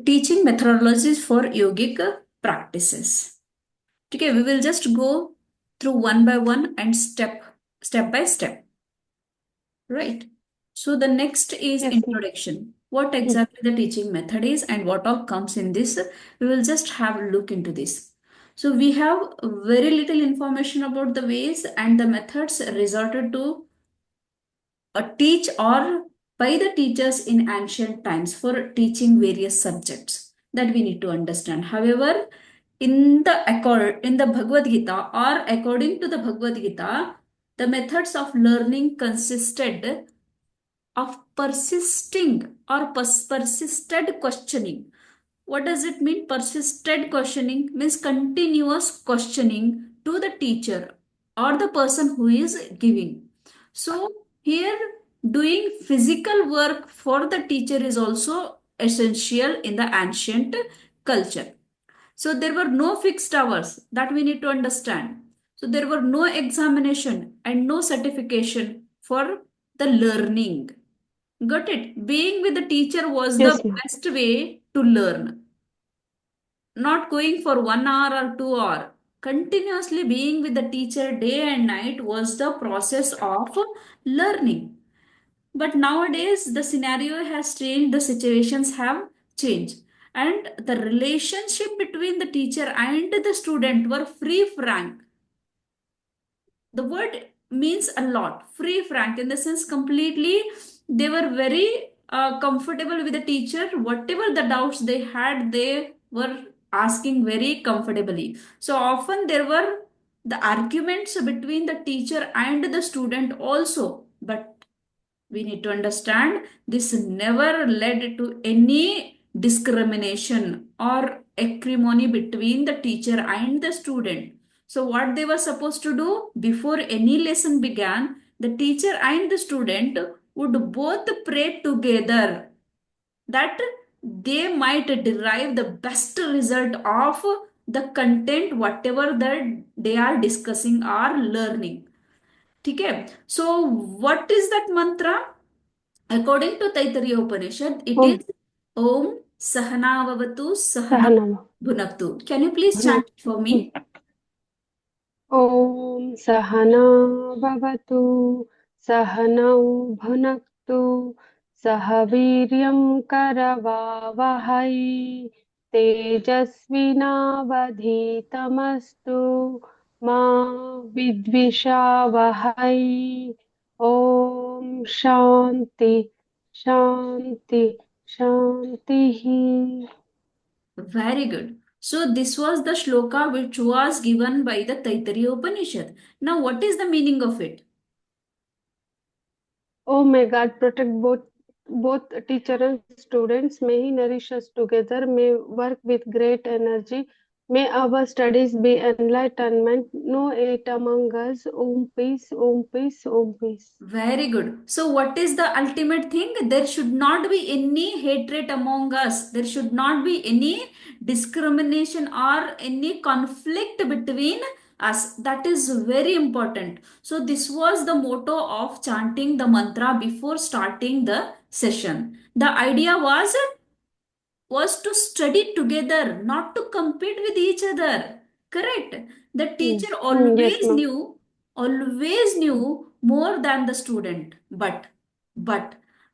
teaching methodologies for yogic practices. Okay, we will just go through one by one and step by step, right? So the next is Yes, ma'am. introduction. What Mm. exactly the teaching method is and what all comes in this, we will just have a look into this. So we have very little information about the ways and the methods resorted to teach or by the teachers in ancient times for teaching various subjects that we need to understand. However, in the Bhagavad Gita or according to the Bhagavad Gita, the methods of learning consisted of persisting or persisted questioning. What does it mean? Persisted questioning means continuous questioning to the teacher or the person who is giving. So, here doing physical work for the teacher is also essential in the ancient culture. So, there were no fixed hours that we need to understand. So, there were no examination and no certification for the learning. Got it? Being with the teacher was the Yes, ma'am. best way to learn. Not going for 1 hour or 2 hour. Continuously being with the teacher day and night was the process of learning. But nowadays, the scenario has changed, the situations have changed. And the relationship between the teacher and the student were free frank. The word means a lot. Free frank in the sense completely they were very comfortable with the teacher. Whatever the doubts they had, they were asking very comfortably. So often there were the arguments between the teacher and the student also. But we need to understand this never led to any discrimination or acrimony between the teacher and the student. So, what they were supposed to do before any lesson began, the teacher and the student would both pray together that they might derive the best result of the content, whatever that they are discussing or learning. Okay, so what is that mantra? According to Taittiriya Upanishad, it Om is Om Sahanavavatu Sahana Sahanama. Bhunaktu. Can you please chant it for Mm. me? Om Sahana Bhavatu Sahanau Bhunaktu Sahaviryam Karavavahai Tejasvinavadhitamastu Ma Vidvishavahai. Om Shanti Shanti Shanti. Very good. So this was the shloka which was given by the Taittiriya Upanishad. Now what is the meaning of it? Oh, may God protect both teacher and students. May He nourish us together. May work with great energy. May our studies be enlightenment. No hate among us. Om peace, om peace, om peace. Very good. So, what is the ultimate thing? There should not be any hatred among us. There should not be any discrimination or any conflict between us. That is very important. So, this was the motto of chanting the mantra before starting the session. The idea was to study together, not to compete with each other. Correct. The Mm. teacher Yes, ma'am. always knew more than the student. But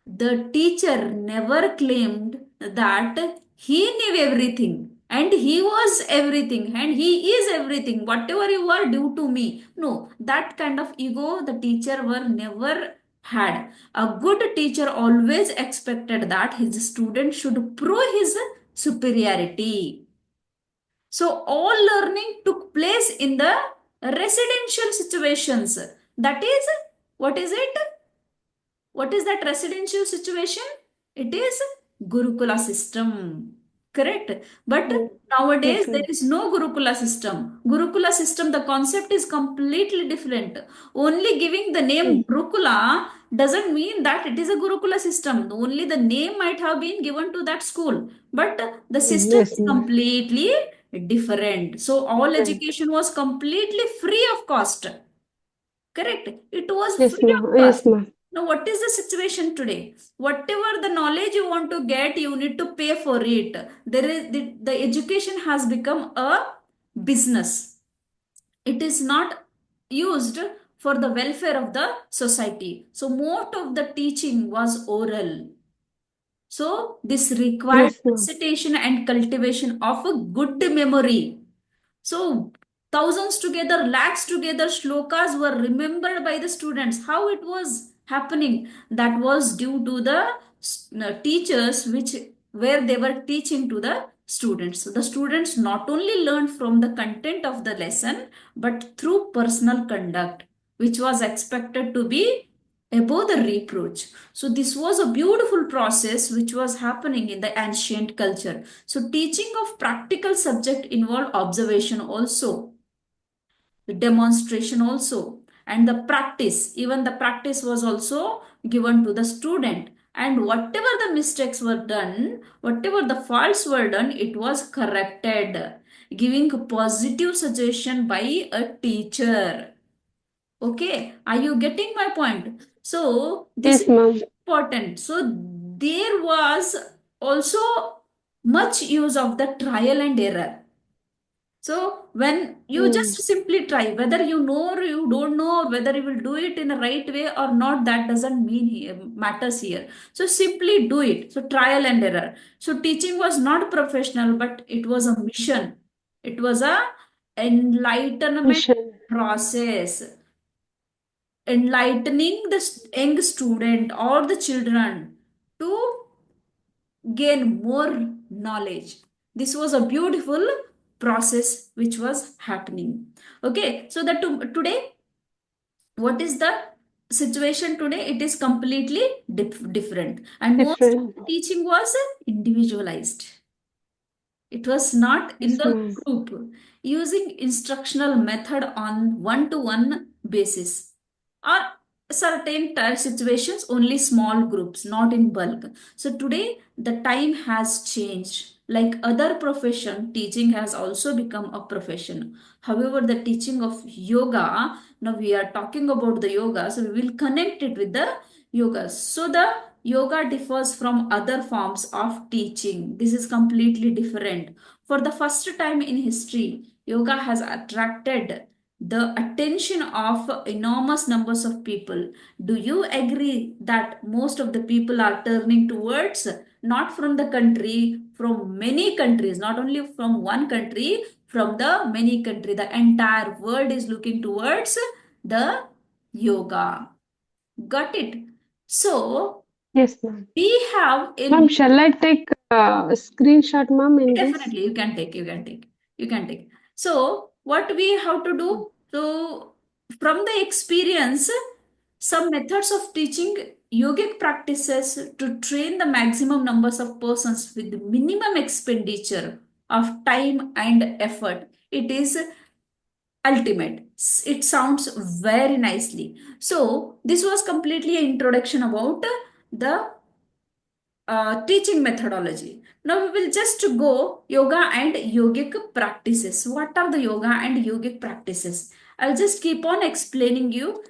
the teacher never claimed that he knew everything and he was everything and he is everything. Whatever you are, due to me. No, that kind of ego the teacher were never had. A good teacher always expected that his student should prove his superiority. So, all learning took place in the residential situations. That is, what is it? What is that residential situation? It is Gurukula system. Correct. But Mm. nowadays Yes, there ma'am. is no Gurukula system. Gurukula system, the concept is completely different. Only giving the name Mm. Gurukula doesn't mean that it is a Gurukula system. Only the name might have been given to that school, but the Mm. system Yes, is ma'am. completely different. So all Different. education was completely free of cost. Correct. It was Yes, free ma'am. of Yes, cost. ma'am. Now, what is the situation today? Whatever the knowledge you want to get, you need to pay for it. The education has become a business. It is not used for the welfare of the society. So, most of the teaching was oral. So, this required Yes, ma'am. recitation and cultivation of a good memory. So, thousands together, lakhs together, shlokas were remembered by the students. How it was happening? That was due to the teachers, which where they were teaching to the students. So the students not only learned from the content of the lesson, but through personal conduct, which was expected to be above the reproach. So this was a beautiful process which was happening in the ancient culture. So teaching of practical subject involved observation also, the demonstration also, and the practice. Even the practice was also given to the student. And whatever the mistakes were done, whatever the faults were done, it was corrected, giving a positive suggestion by a teacher. Okay, are you getting my point? So this is Yes, ma'am. important. So there was also much use of the trial and error. So when you Hmm. just simply try, whether you know or you don't know, or whether you will do it in a right way or not, that doesn't mean matters here. So simply do it. So trial and error. So teaching was not professional, but it was a mission. It was a enlightenment Mission. process, enlightening the young student or the children to gain more knowledge. This was a beautiful process which was happening. Okay, so that today, what is the situation today? It is completely different, and most of Different. the teaching was individualized. It was not in Yes, the ma'am. group, using instructional method on one-to-one basis, or certain situations only small groups, not in bulk. So today the time has changed. Like other profession, teaching has also become a profession. However, the teaching of yoga, now we are talking about the yoga, so we will connect it with the yoga. So the yoga differs from other forms of teaching. This is completely different. For the first time in history, yoga has attracted the attention of enormous numbers of people. Do you agree that most of the people are turning towards, not from the country, from many countries, not only from one country, from the many country, the entire world is looking towards the yoga. Got it? So Yes, ma'am. we have Ma'am, a shall I take a screenshot, ma'am, in this? definitely, you can take. So, what we have to do? So, from the experience, some methods of teaching yogic practices to train the maximum numbers of persons with minimum expenditure of time and effort. It is ultimate. It sounds very nicely. So, this was completely an introduction about the teaching methodology. Now we will just go yoga and yogic practices. What are the yoga and yogic practices? I'll just keep on explaining you.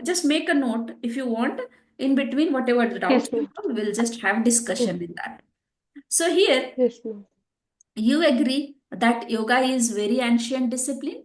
Just make a note if you want. In between, whatever the doubts Yes, you ma'am. have, we'll just have Yes, discussion with that. So here, yes, ma'am. you agree that yoga is very ancient discipline?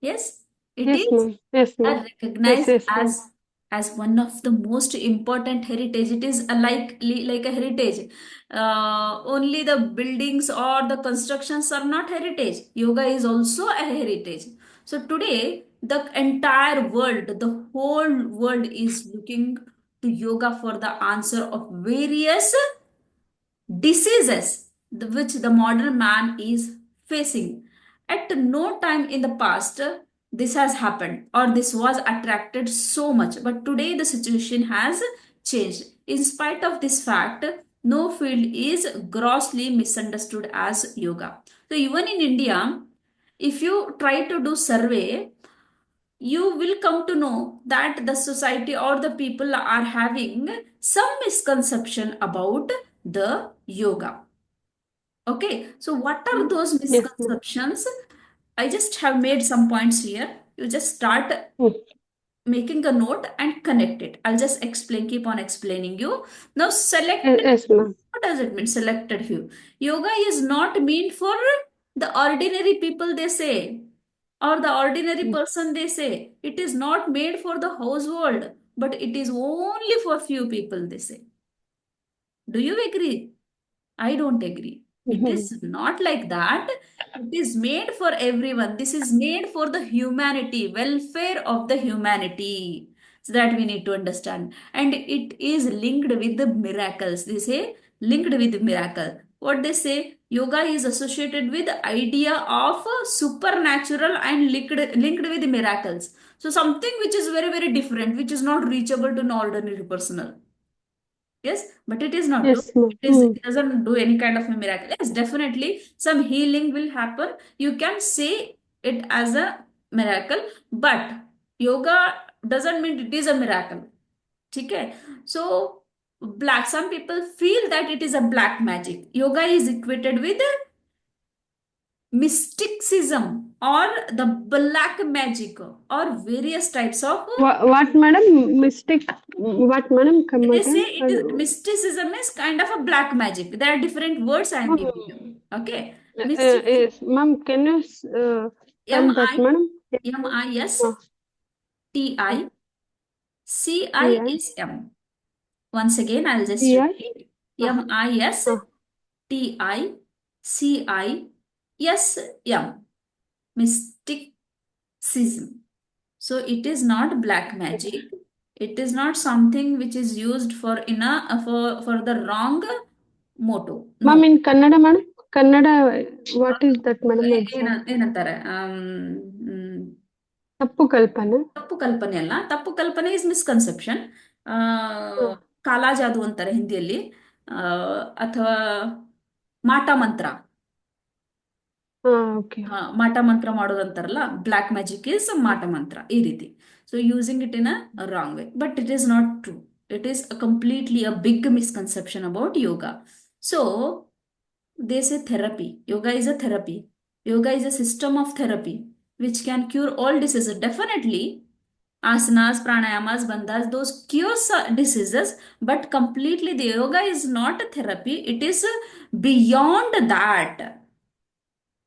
Yes, it Yes, is ma'am. Yes, are ma'am. Yes, recognized yes, ma'am. as one of the most important heritage. It is like a heritage. Only the buildings or the constructions are not heritage. Yoga is also a heritage. So today the entire world, the whole world is looking to yoga for the answer of various diseases which the modern man is facing. At no time in the past this has happened or this was attracted so much, but today the situation has changed. In spite of this fact, no field is grossly misunderstood as yoga. So even in India, if you try to do survey, you will come to know that the society or the people are having some misconception about the yoga. Okay, so what are those Yes, ma'am. misconceptions? I just have made some points here. You just start Mm. making a note and connect it. I'll just explain, keep on explaining you. Now, Yes, ma'am. what does it mean? Selected few. Yoga is not meant for the ordinary people, they say, or the ordinary person, they say. It is not made for the household, but it is only for few people, they say. Do you agree? I don't agree. It Mhm. is not like that. It is made for everyone. This is made for the humanity, welfare of the humanity. So that we need to understand. And it is linked with the miracles. They say linked with miracle. What they say, yoga is associated with the idea of supernatural and linked with miracles. So something which is very, very different, which is not reachable to an ordinary person. Yes, but it is not true. Yes, ma'am. It doesn't do any kind of a miracle. Yes, definitely some healing will happen. You can say it as a miracle, but yoga doesn't mean it is a miracle. Okay? So black, some people feel that it is a black magic. Yoga is equated with mysticism or the black magic or various types of. What, madam? Mystic? What, madam? Come They say again. it is mysticism is kind of a black magic. There are different words I am Ma'am, giving you. Okay. Mystic. yes, ma'am. Can you M tell that, I madam? M I S Uh, T uh, I C I T-I, S M. Once again, I'll just T-I, repeat. uh, M I S uh, T I C I S M. Mysticism. So it is not black magic. It is not something which is used for in a for the wrong motto. ma'am, No. in Kannada, madam? Kannada, what is that, madam, exactly? ಏನಂತಾರೆ ತಪ್ಪು ಕಲ್ಪನೆ. ತಪ್ಪು ಕಲ್ಪನೆ ಅಲ್ಲ, ತಪ್ಪು ಕಲ್ಪನೆ is misconception. Uh, ಕಾಲಾ ಜಾದು ಅಂತಾರೆ ಹಿಂದಿಯಲ್ಲಿ, ಆ, ಅಥವಾ ಮಾಟ ಮಂತ್ರ. okay. ಹಾ, ಮಾಟ ಮಂತ್ರ ಮಾಡೋದು ಅಂತಾರಲ್ಲ, ಬ್ಲ್ಯಾಕ್ ಮ್ಯಾಜಿಕ್ ಇಸ್ ಮಾಟ ಮಂತ್ರ, ಈ ರೀತಿ. So using it in a wrong way, but it is not true. It is completely a big misconception about yoga. ಸೊ they say therapy. Yoga is a therapy. Yoga is a system of therapy which can cure all diseases. Definitely, asanas, pranayamas, bandhas, those cures diseases, but completely the yoga is not a therapy. It is beyond that.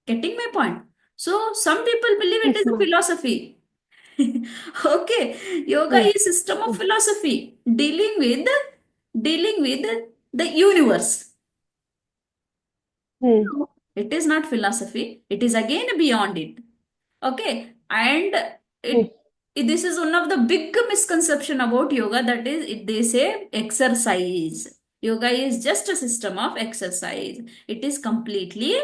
Getting my point? So some people believe it Yes, is a ma'am. philosophy. Okay, yoga Mm, is system of mm, philosophy dealing with the universe. mm, No, it is not philosophy. It is again beyond it. Okay, and mm, it this is one of the big misconception about yoga. That is, they say exercise. Yoga is just a system of exercise. It is completely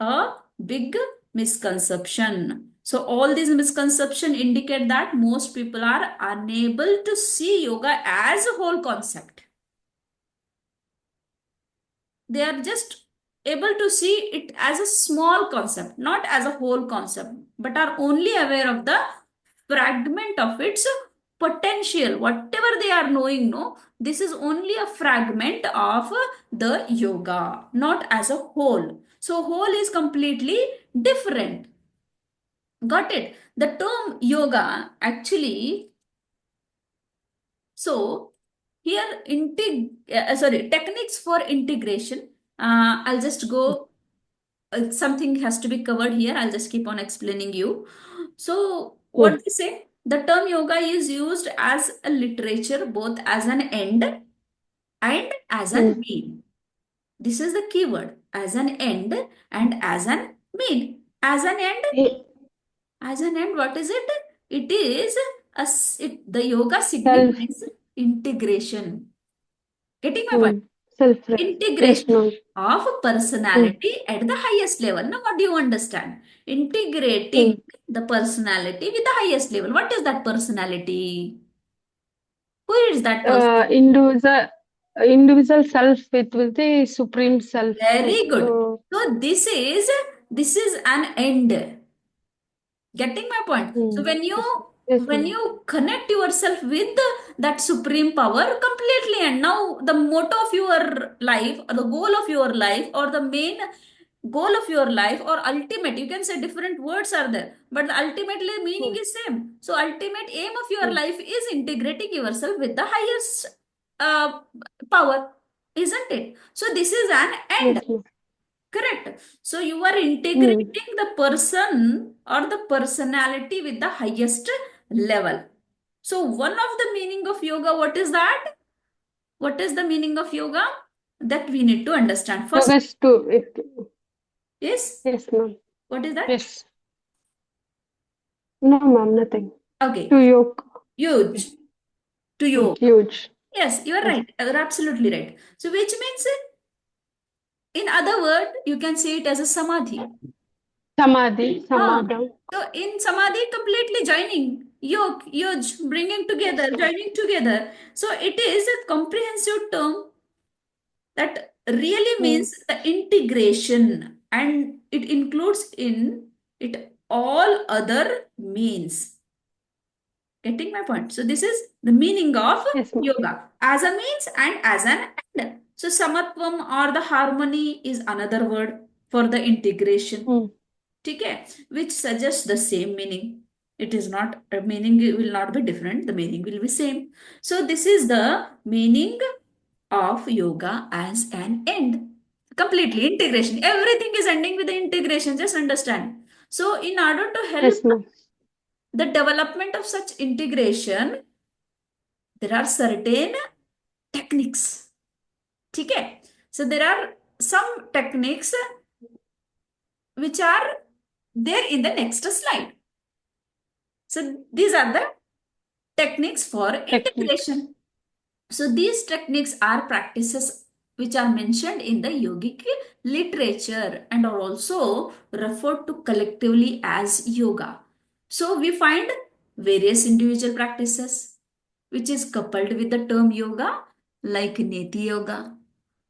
a big misconception. So all these misconception indicate that most people are unable to see yoga as a whole concept. They are just able to see it as a small concept, not as a whole concept, but are only aware of the fragment of its potential. Whatever they are knowing, no, this is only a fragment of the yoga, not as a whole. So whole is completely different. Got it? The term yoga actually, so here sorry, techniques for integration. I'll just go, something has to be covered here. I'll just keep on explaining you. So, what mm, they say, the term yoga is used as a literature both as an end and as an mm. mean. This is the keyword, as an end and as an mean. Eh, As an end, what is it? It is the yoga Self, signifies integration. Getting my point? mm, self, yes, Integration ma'am. of Mm, personality at the highest level. Now, what do you understand? Integrating mm. the personality with the highest level. What is that personality? Who is that Uh, person? individual, individual self with the supreme self. Very good. So this is an end. Getting my point? So Mm, yes, yes, when ma'am. you connect yourself with that supreme power completely, and now the motto of your life, or the goal of your life, or the main goal of your life or ultimate, you can say different words are there, but the ultimately meaning mm, is same. So ultimate aim of your mm. life is integrating yourself with the highest uh, power, isn't it? So this is an end. Yes, ma'am. Correct. So you are Mm. integrating the person or the personality with the highest level. So one of the meaning of yoga, what is that? What is the meaning of yoga? That we need to understand. First, Yoga is to it. yes. Yes, ma'am. What is that? Yes. No, ma'am, nothing. Okay. To yoke. Huge. To yoga. Huge. Yes, you are Yes. right. You're absolutely right. So which means, in other word, you can say it as a samadhi. Samadhi. Huh. Samadha. So in samadhi, completely joining, yoke, yuj, bringing together, Yes, ma'am. joining together. So it is a comprehensive term that really Mm. means the integration, and it includes in it all other means. Getting my point? So this is the meaning of Yes, ma'am. yoga as a means and as an end. So samatvam or the harmony is another word for the integration. Mm. ठीक है, which suggests the same meaning. It is not, meaning will not be different, the meaning will be same. So this is the meaning of yoga as an end. Completely integration, everything is ending with the integration, just understand. So in order to help Yes, ma'am. the development of such integration, there are certain techniques. ठीक है. So there are some techniques which are there in the next slide. So these are the techniques for Techniques. integration. So these techniques are practices which are mentioned in the yogic literature and are also referred to collectively as yoga. So we find various individual practices which is coupled with the term yoga, like Neti Yoga,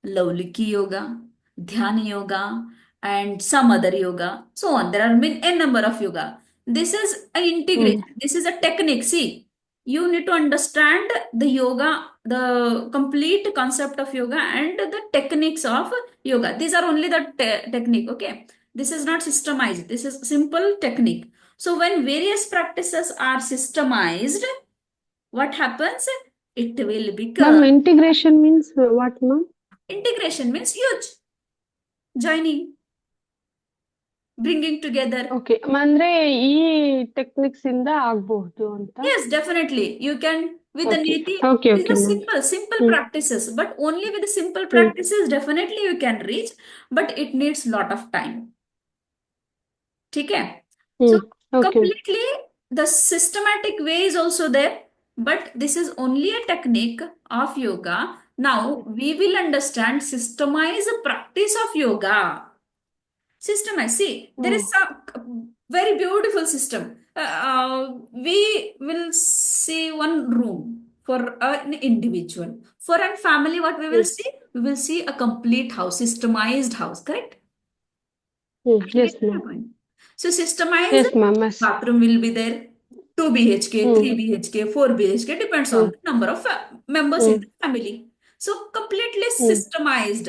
Lauliki Yoga, Dhyana Yoga, and some other yoga, so on. There are a number of yoga. This is an Mm. integration. This is a technique. See, you need to understand the yoga, the complete concept of yoga, and the techniques of yoga. These are only the technique. Okay, this is not systemized. This is simple technique. So when various practices are systemized, what happens? It will become Ma'am, integration means what, ma'am? integration means huge joining, bringing together. Okay ಅಂದ್ರೆ ಈ techniques ಇಂದ ಆಗಬಹುದು ಅಂತ. Yes, definitely. You can with the okay Niti. Okay These okay are ma'am. simple hmm practices, but only with the simple hmm practices, definitely you can reach, but it needs lot of time. Okay. So hmm okay. completely the systematic way is also there, but this is only a technique of yoga. Now we will understand systemized practice of yoga. System, I see. There hmm is some very beautiful system. We will see one room for an individual. For a family, what we will hmm see? We will see a complete house, systemized house, correct? Hmm I yes get my ma'am. point. So systemized yes ma'am yes. bathroom will be there. 2 BHK, hmm 3 BHK, 4 BHK, depends on hmm the number of members in hmm the family. So completely hmm systemized.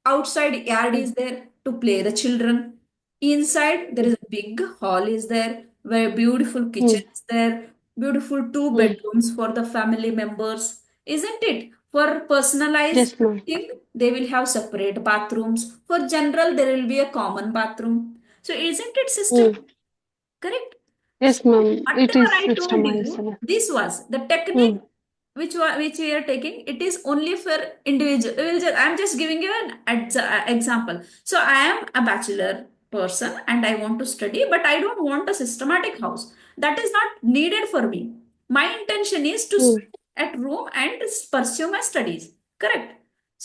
Outside yard hmm is there to play the children. Inside there is a big hall is there where beautiful hmm kitchen is there. Beautiful two hmm bedrooms for the family members. Isn't it? For personalized yes ma'am. thing, they will have separate bathrooms. For general, there will be a common bathroom. So isn't it system? Hmm Correct? Yes So ma'am. It whatever is I told systemized. you, this was the hmm technique which we are taking. It is only for individual. I'm just giving you an example. So I am a bachelor person and I want to study, but I don't want a systematic house. That is not needed for me. My intention is to hmm sit at room and pursue my studies. Correct.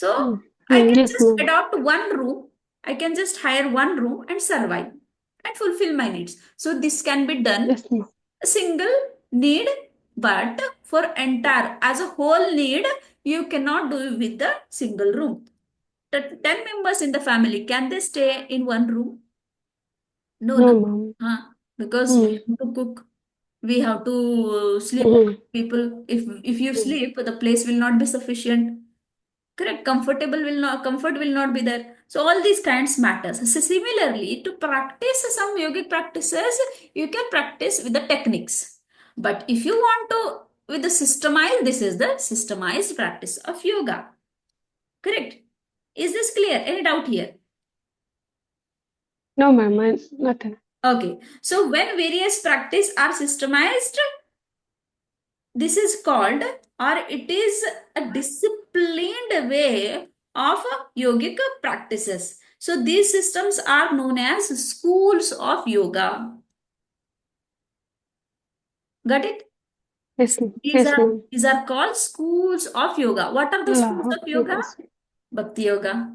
So hmm I hmm can ಎಸ್ just ma'am. adopt one room. I can just hire one room and survive and fulfill my needs. So this can be done yes ma'am. a single need, but for entire as a whole need, you cannot do it with the single room. 10 members in the family, can they stay in one room? No, no no. Ma'am. Huh? Because hmm we have to cook, we have to sleep hmm over people. If you hmm sleep, the place will not be sufficient. Correct. Comfort will not be there. So all these kinds matters. So similarly, to practice some yogic practices, you can practice with the techniques. But if you want to with the systemized, this is the systemized practice of yoga. Correct. Is this clear? Any doubt here? No, ma'am, nothing. Okay. So when various practice are systemized, this is called, or it is a disciplined way of yogic practices. So these systems are known as schools of yoga. Got it? Yes, These yes, are ma'am. these are called schools of yoga. What are the schools Allah, of yoga? yes. Bhakti yoga,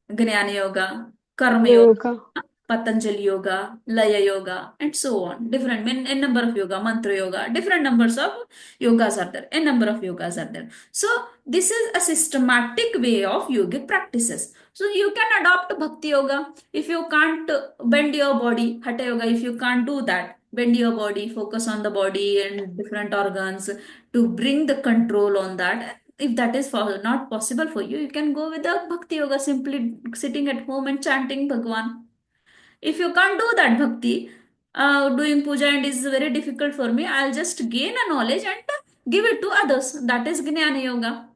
Gnana yoga, Karma yoga, Yoga. Patanjali yoga, Laya yoga, and so on. Different, n number of yoga, mantra yoga, different numbers of yogas are there. N number of yogas are there. So this is a systematic way of yogic practices. So you can adopt bhakti yoga if you can't bend your body, hatha yoga if you can't do that. Bend your body, focus on the body and different organs to bring the control on that. If that is not possible for you, you can go with the bhakti yoga, simply sitting at home and chanting Bhagwan. If you can't do that bhakti, doing puja and is very difficult for me, I'll just gain a knowledge and give it to others. That is Gnana Yoga.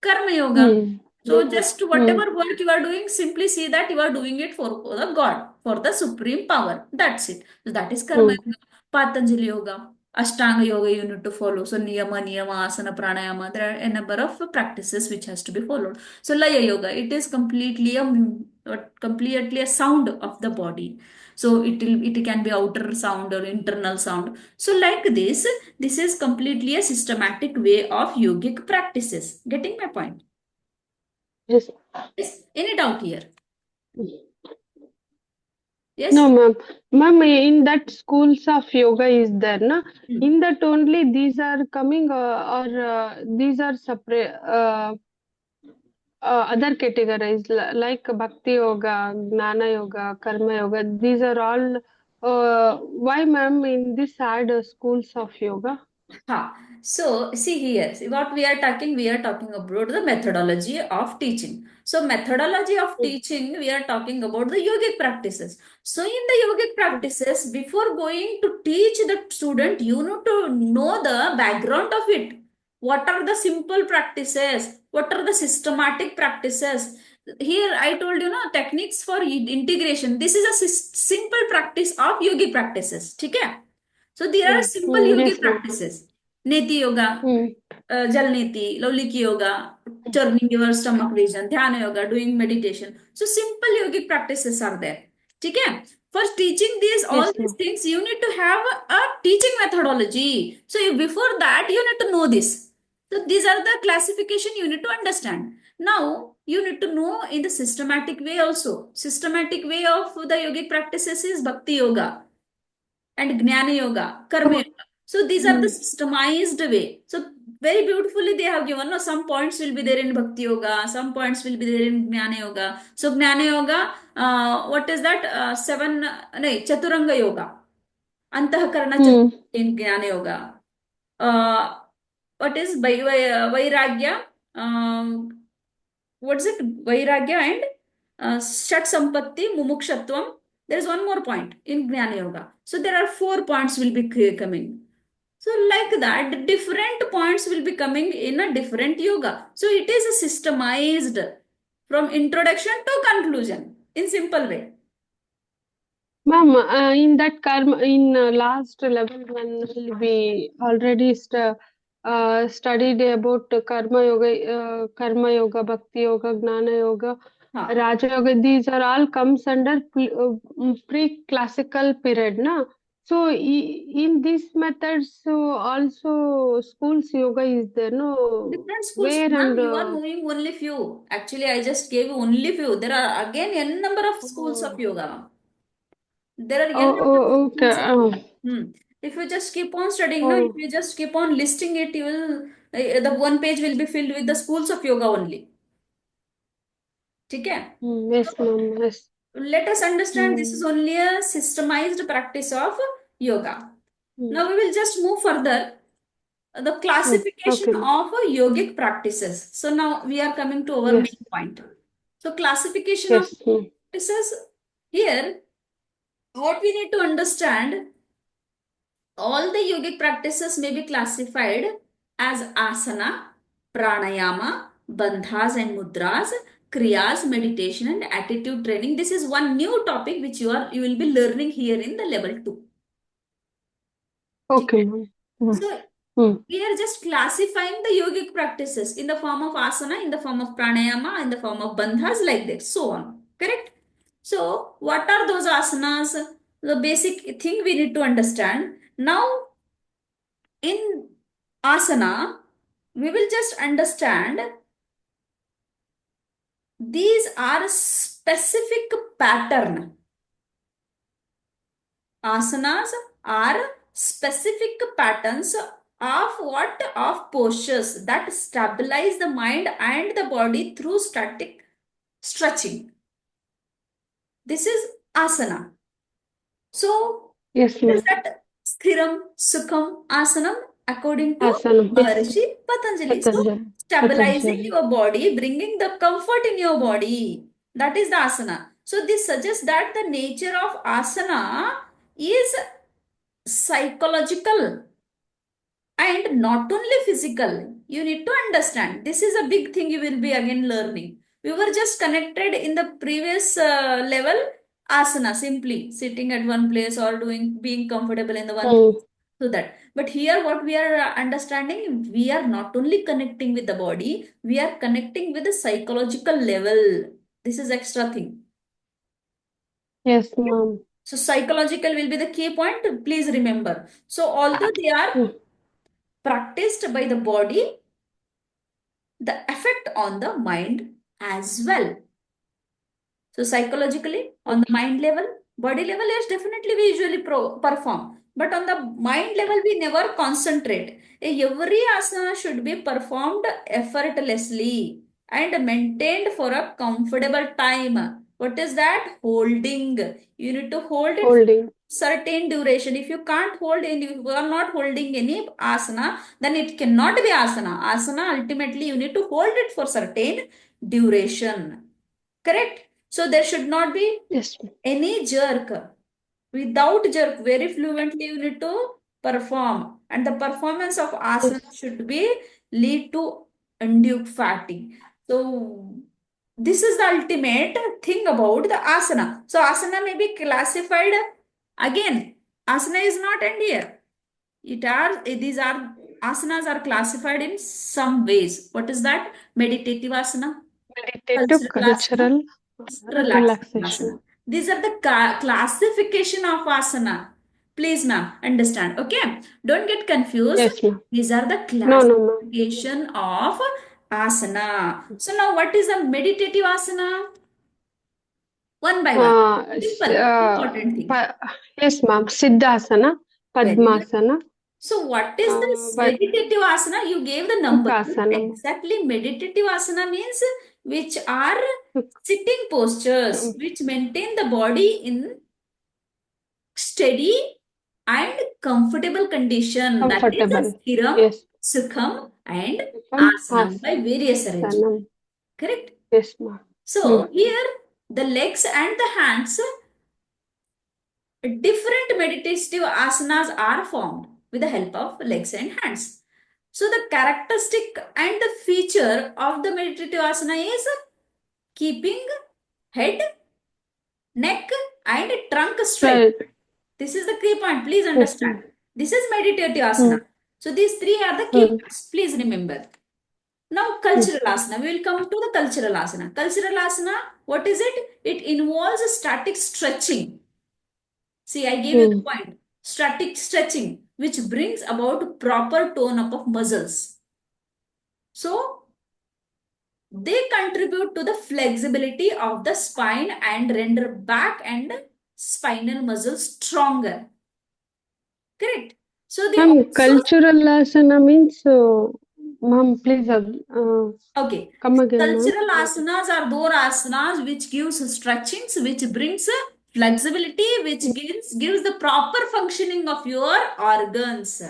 Karma Yoga. Hmm. So just Hmm. whatever work you are doing, simply see that you are doing it for the God, for the supreme power. That's it. So that is Karma Hmm. Yoga. Patanjali Yoga. Ashtanga Yoga you need to follow. So Niyama, Asana, Pranayama. There are a number of practices which has to be followed. So Laya Yoga, it is completely a sound of the body. So it can be outer sound or internal sound. So like this is completely a systematic way of yogic practices. Getting my point? Yes. Yes. Any doubt here? No, Yes? ma'am. Ma'am, in that schools of yoga is there, na? Hmm. In that only these are coming, or these are separate, other categories like Bhakti Yoga, Gnana Yoga, Karma Yoga. These are all. Why, ma'am, in this add schools of yoga? Ha. So see here, see what we are talking about the methodology of teaching. So methodology of Hmm. teaching, we are talking about the yogic practices. So in the yogic practices, before going to teach the student, you need to know the background of it. What are the simple practices? What are the systematic practices? Here I told you no techniques for integration. This is a simple practice of yogic practices. Okay? So there are simple yogi Yes, ma'am. practices. Neti yoga, Hmm. Jal Neti, Lauliki yoga, turning your stomach region, Dhyana yoga, doing meditation. So simple yogic practices are there. Okay? For teaching these all Yes, these ma'am. things, you need to have a teaching methodology. So before that, you need to know this. So these are the classification you need to understand. Now you need to know in the systematic way also. Systematic way of the yogic practices is Bhakti yoga and Gnana Yoga, Karma Oh, Yoga. So these are the hmm. systemized way. So very beautifully they have given. No, some points will be there in Bhakti Yoga, some points will be there in Gnana Yoga. So Gnana Yoga, what is that? Seven, no, Chaturanga Yoga, Antahakarana Hmm. Chaturanga in Gnana Yoga. Uh, what is Vairagya? What's it? Vairagya and Shat Sampatti, Mumukshatvam. There is one more point in Gnana Yoga. So there are 4 points will be coming. So like that, the different points will be coming in a different yoga. So it is a systemized from introduction to conclusion in simple way. Ma'am, in that karma, in last level when we already studied about karma yoga, bhakti yoga, gnana yoga, हाँ. raja yoga. These are all comes under pre-classical period, na? So in these methods, so also schools yoga is there, no? Different schools, Where ma'am. and You are knowing only few. Actually, I just gave you only few. There are again n number of schools of oh, yoga. There are n number of okay. schools of yoga. Hmm. If you just keep on studying, no, if Oh, you just keep on listing it, you will the one page will be filled with the schools of yoga only. ठीक है? yes, ma'am. Yes. Let us understand this is Hmm. only a systemized practice of yoga. Hmm. Now we will just move further. the classification Okay, ma'am. of yogic practices. So now we are coming to our Yes, main point. So classification of yes, ma'am. practices here, what we need to understand, all the yogic practices may be classified as asana, pranayama, bandhas and mudras, kriyas, meditation and attitude training. This is one new topic which you will be learning here in the level 2. Okay, ma'am. Mm, So mm. we are just classifying the yogic practices in the form of asana, in the form of pranayama, in the form of bandhas, like that, so on. Correct? So, what are those asanas? The basic thing we need to understand. Now, in asana, we will just understand these are specific pattern. Asanas are specific patterns of what? Of postures that stabilize the mind and the body through static stretching. This is asana. So, Yes, what is ma'am. that? Sthiram Sukham Asanam according to Asanam. Yes, Maharishi Patanjali. So, Patanjali. stabilizing Patanjali. your body, bringing the comfort in your body. That is the asana. So, this suggests that the nature of asana is psychological and not only physical. You need to understand, this is a big thing you will be again learning. We were just connected in the previous level, asana, simply sitting at one place or doing, being comfortable in the one Mm. place, to that. But here what we are understanding, we are not only connecting with the body, we are connecting with the psychological level. This is extra thing. Yes, ma'am. So psychological will be the key point, please remember. So although they are Mm. practiced by the body, the effect on the mind as well. So psychologically, on the Okay. mind level, body level, yes, definitely we usually perform. But on the mind level, we never concentrate. Every asana should be performed effortlessly and maintained for a comfortable time. What is that? Holding. You need to hold it for Holding. certain duration. If you can't hold any, if you are not holding any asana, then it cannot be asana. Asana, ultimately, you need to hold it for certain duration. Correct? So there should not be Yes, ma'am. any jerk. Without jerk, very fluently you need to perform. And the performance of asana Yes. should be lead to undue fatigue. So this is the ultimate thing about the asana. So asana may be classified again. Asana is not end here. It are these are asanas are classified in some ways. What is that? Meditative asana, Meditative, cultural asana, cultural, relaxing relaxation. asana. These are the classification of asana. Please, ma'am, understand. Okay, don't get confused. Yes, ma'am. These are the No, no, ma'am. classification of asana. So now, what is a meditative asana? One by one. Uh, s- Simple, uh, important thing. pa- yes, ma'am. Siddhasana, Very good. Padmasana, So, what is this but meditative asana? You gave the number. Sukhasana, ma'am. Exactly, meditative asana means which are sitting postures, Um, which maintain the body in steady and comfortable condition. That is a comfortable. sthiram, Yes. sukham, and asana by various arrangements. Asanam. Correct? Yes, ma'am. So, Mm. here the legs and the hands, different meditative asanas are formed with the help of legs and hands. So the characteristic and the feature of the meditative asana is keeping head, neck and trunk straight. Right. This is the key point. Please Yes, understand. ma'am. This is meditative asana. Mm. So these three are the key Mm. points. Please remember. Now Mm. cultural asana. We will come to the cultural asana. Cultural asana, what is it? It involves static stretching. See, I gave you the Mm. point. Static stretching, which brings about proper tone up of muscles. So, they contribute to the flexibility of the spine and render back and spinal muscles stronger. Correct? So, they Ma'am, also, cultural asana means, ma'am, please okay, come again, ma'am. cultural asanas are those asanas which gives stretchings, which brings flexibility, which gives the proper functioning of your organs.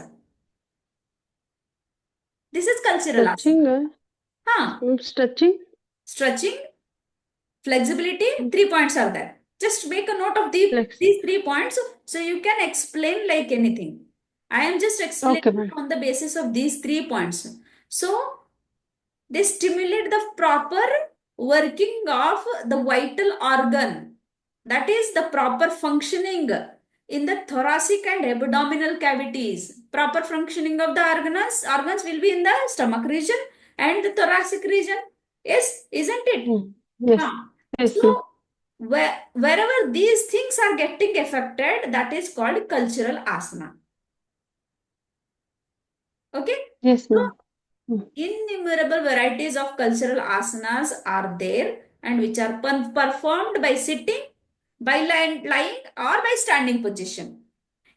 This is cultural Stretching, asana. हाँ, stretching. stretching, flexibility, Mm. 3 points are there. Just make a note of Flex. these 3 points so you can explain like anything. I am just Okay, explaining madam. on the basis of these 3 points. So they stimulate the proper working of the vital organ. That is the proper functioning in the thoracic and abdominal cavities. Proper functioning of the organs will be in the stomach region and the thoracic region. Yes, isn't it? Mm. Yes. Huh. Yes, So ma'am. wherever these things are getting affected, that is called cultural asana. Okay. Yes, So ma'am. Mm. innumerable varieties of cultural asanas are there and which are performed by sitting, by lying or by standing position.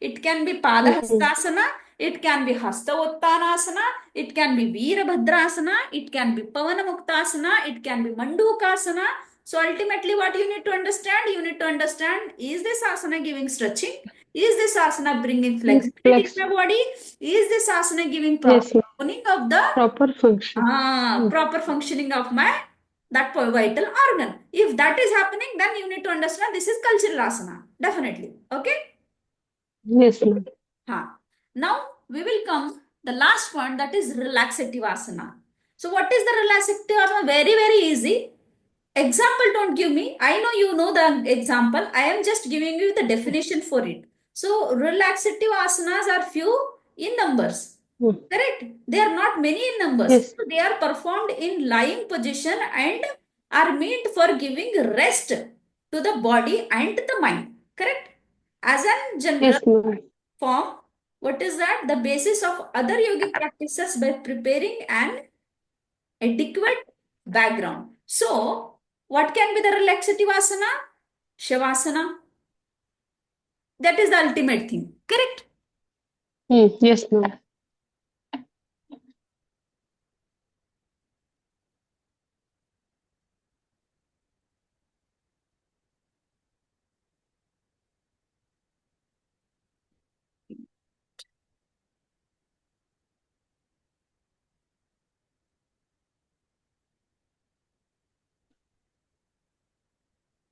It can be Mm. Padahastasana, it can be Hastavottanasana, it can be Veerabhadrasana, it can be Pavanamuktasana, it can be Mandukasana. So ultimately what you need to understand? You need to understand, is this asana giving stretching? Is this asana bringing flexibility Flex. in my body? Is this asana giving proper Yes, ma'am. opening of the Proper function. proper functioning of my that vital organ? If that is happening, then you need to understand this is cultural asana. Definitely. Okay? Yes, ma'am. Now we will come the last point, that is relaxative asana. So what is the relaxative asana? Very, very easy. Example don't give me. I know you know the example. I am just giving you the definition for it. So relaxative asanas are few in numbers. Mm. Correct? They are not many in numbers. Yes. So they are performed in lying position and are meant for giving rest to the body and the mind. Correct? As a general Yes, ma'am. form, what is that? The basis of other yogic practices by preparing an adequate background. So, what can be the relaxative asana? Shavasana. That is the ultimate thing. Correct? Yes, ma'am.